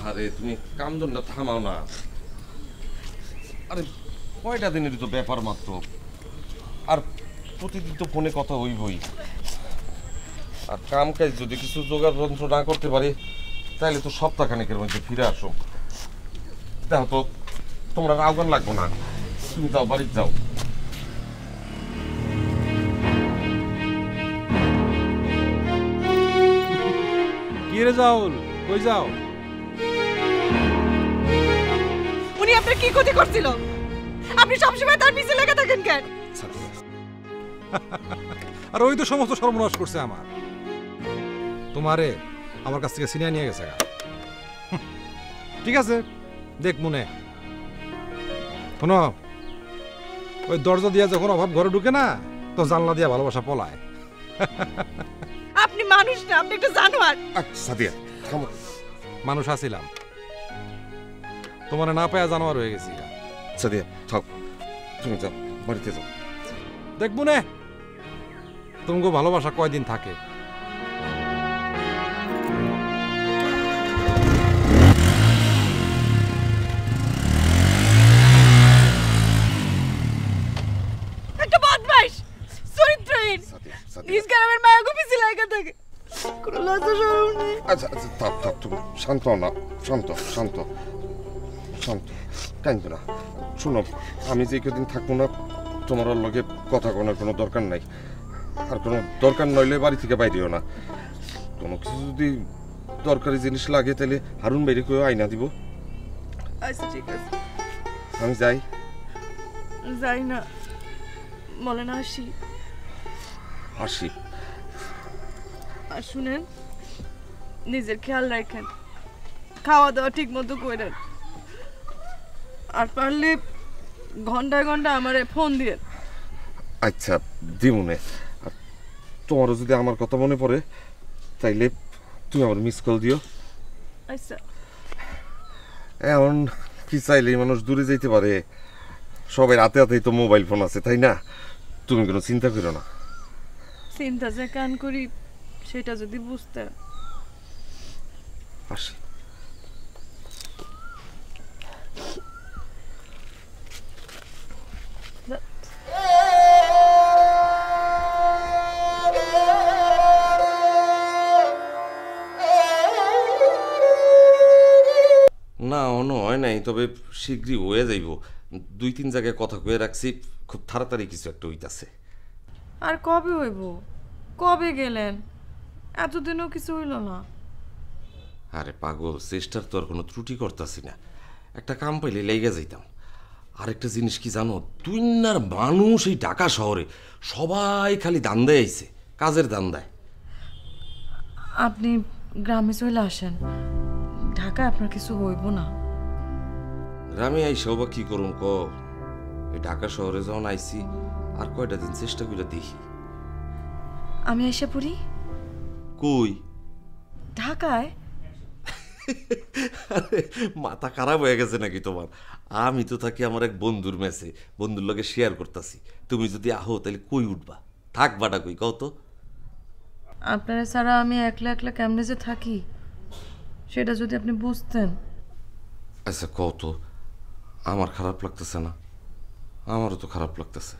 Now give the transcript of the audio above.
আরে তুমি কামদনটা থামাও না। আরে কয়টা দিনের তো ব্যাপার মাত্র, আর প্রতিদিন তো ফোনে কথা হইবই। আর কাম কাজ যদি কিছু জোগাড় যন্ত্র না করতে পারি তাহলে তো সপ্তাহখানেকের মধ্যে ফিরে আসো। দেখো তো তোমরা আহ্বান লাগবো না, তুমি যাও বাড়িতে যাও। কি রে জাউল, কই যাও? উনি আপনার কি ক্ষতি করছিল? আপনি সবসময় তার পিছে লেগে থাকেন কেন? আর ওই তো সমস্ত সর্বনাশ করছে আমার। তোমারে আমার কাছ থেকে সিনিয়া নিয়ে গেছে। ঠিক আছে, দেখ মনে শোনো, ওই দরজা দিয়া যখন অভাব ঘরে ঢুকে না, তো জানলা দিয়া ভালোবাসা পলায়। আপনি মানুষ না, আপনি একটা জানোয়ার। সাদিয়া থামো। মানুষ আছিলাম, তোমার না পায়া জানোয়ার হয়ে গেছি। সাদিয়া থাক, তুমি যাও বাড়িতে যাও। দেখবো নে তোমাকে ভালোবাসা কয়দিন থাকে। একটা বদমাইশ, চরিত্রহীন, নিজ গ্রামের মায়া পিছে লেগে থাকে। কোনো লজ্জা শরম নেই। আচ্ছা আচ্ছা থাক থাক, তুমি শান্ত না, শান্ত শান্ত শান্ত, কাঁদবে না। শোনো, আমি যে কদিন থাকবো না তোমার লগে কথা কোনার কোনো দরকার নাই। আর কোনো দরকার নইলে বাড়ি থেকে বাইরেও না। কোনো কিছু যদি দরকারি জিনিস লাগে তাহলে হারুন বাইরে কেউ আইনা দিব। আচ্ছা ঠিক আছে, আমি যাই। যাই না বলে না, আসি। আসি। আর শুনেন, নিজের খেয়াল রাখেন, খাওয়া দাওয়া ঠিক মতো করেন, আর পারলে ঘন্টায় ঘন্টা আমারে ফোন দিয়ে। আচ্ছা দিমুনে। আর তোমারও যদি আমার কথা মনে পড়ে তাইলে তুমি আমার মিস কল দিও। আচ্ছা। এমন কি চাইলেই মানুষ দূরে যেতে পারে? সবাই হাতে হাতেই তো মোবাইল ফোন আছে, তাই না? তুমি কোনো চিন্তা করো না। চিন্তা যে কান করি সেটা যদি বুঝতে। আসি। না অন্য হয় নাই, তবে শীঘ্রই হয়ে যাইব। 2-3 জায়গায় কথা কয়ে রাখছি, খুব তাড়াতাড়ি কিছু একটা হইতাছে। আর কবে হইব? কবে গেলেন? এতদিনও কিছু হইল না। আরে পাগল, চেষ্টার তো আর কোনো ত্রুটি করতেছি না। একটা কাম পাইলে লেগে যাইতাম। আরেকটা জিনিস কি জানো, দুনিয়ার মানুষ এই ঢাকা শহরে সবাই খালি দান্দায় আইছে, কাজের দান্দায়। আপনি গ্রামে চলে আসেন, ঢাকায় আপনার কিছু হইব না। গ্রামে আইসাও বা কি করুন ক? এই ঢাকা শহরে যখন আইছি আর কয়টা দিন চেষ্টা করে দেখি। আমি এসে পড়ি। কই? ঢাকায়। আরে মাথা খারাপ হয়ে গেছে নাকি তোমার? আমি তো থাকি আমার এক বন্ধুর মেসে, বন্ধুর লগে শেয়ার করতেছি। তুমি যদি আহো তাহলে কই উঠবা? থাকবাটা কই কও তো? আপনারা ছাড়া আমি একলা একলা কেমনে যে থাকি সেটা যদি আপনি বুঝতেন। আচ্ছা কও তো, আমার খারাপ লাগতেছে না? আমারও তো খারাপ লাগতেছে।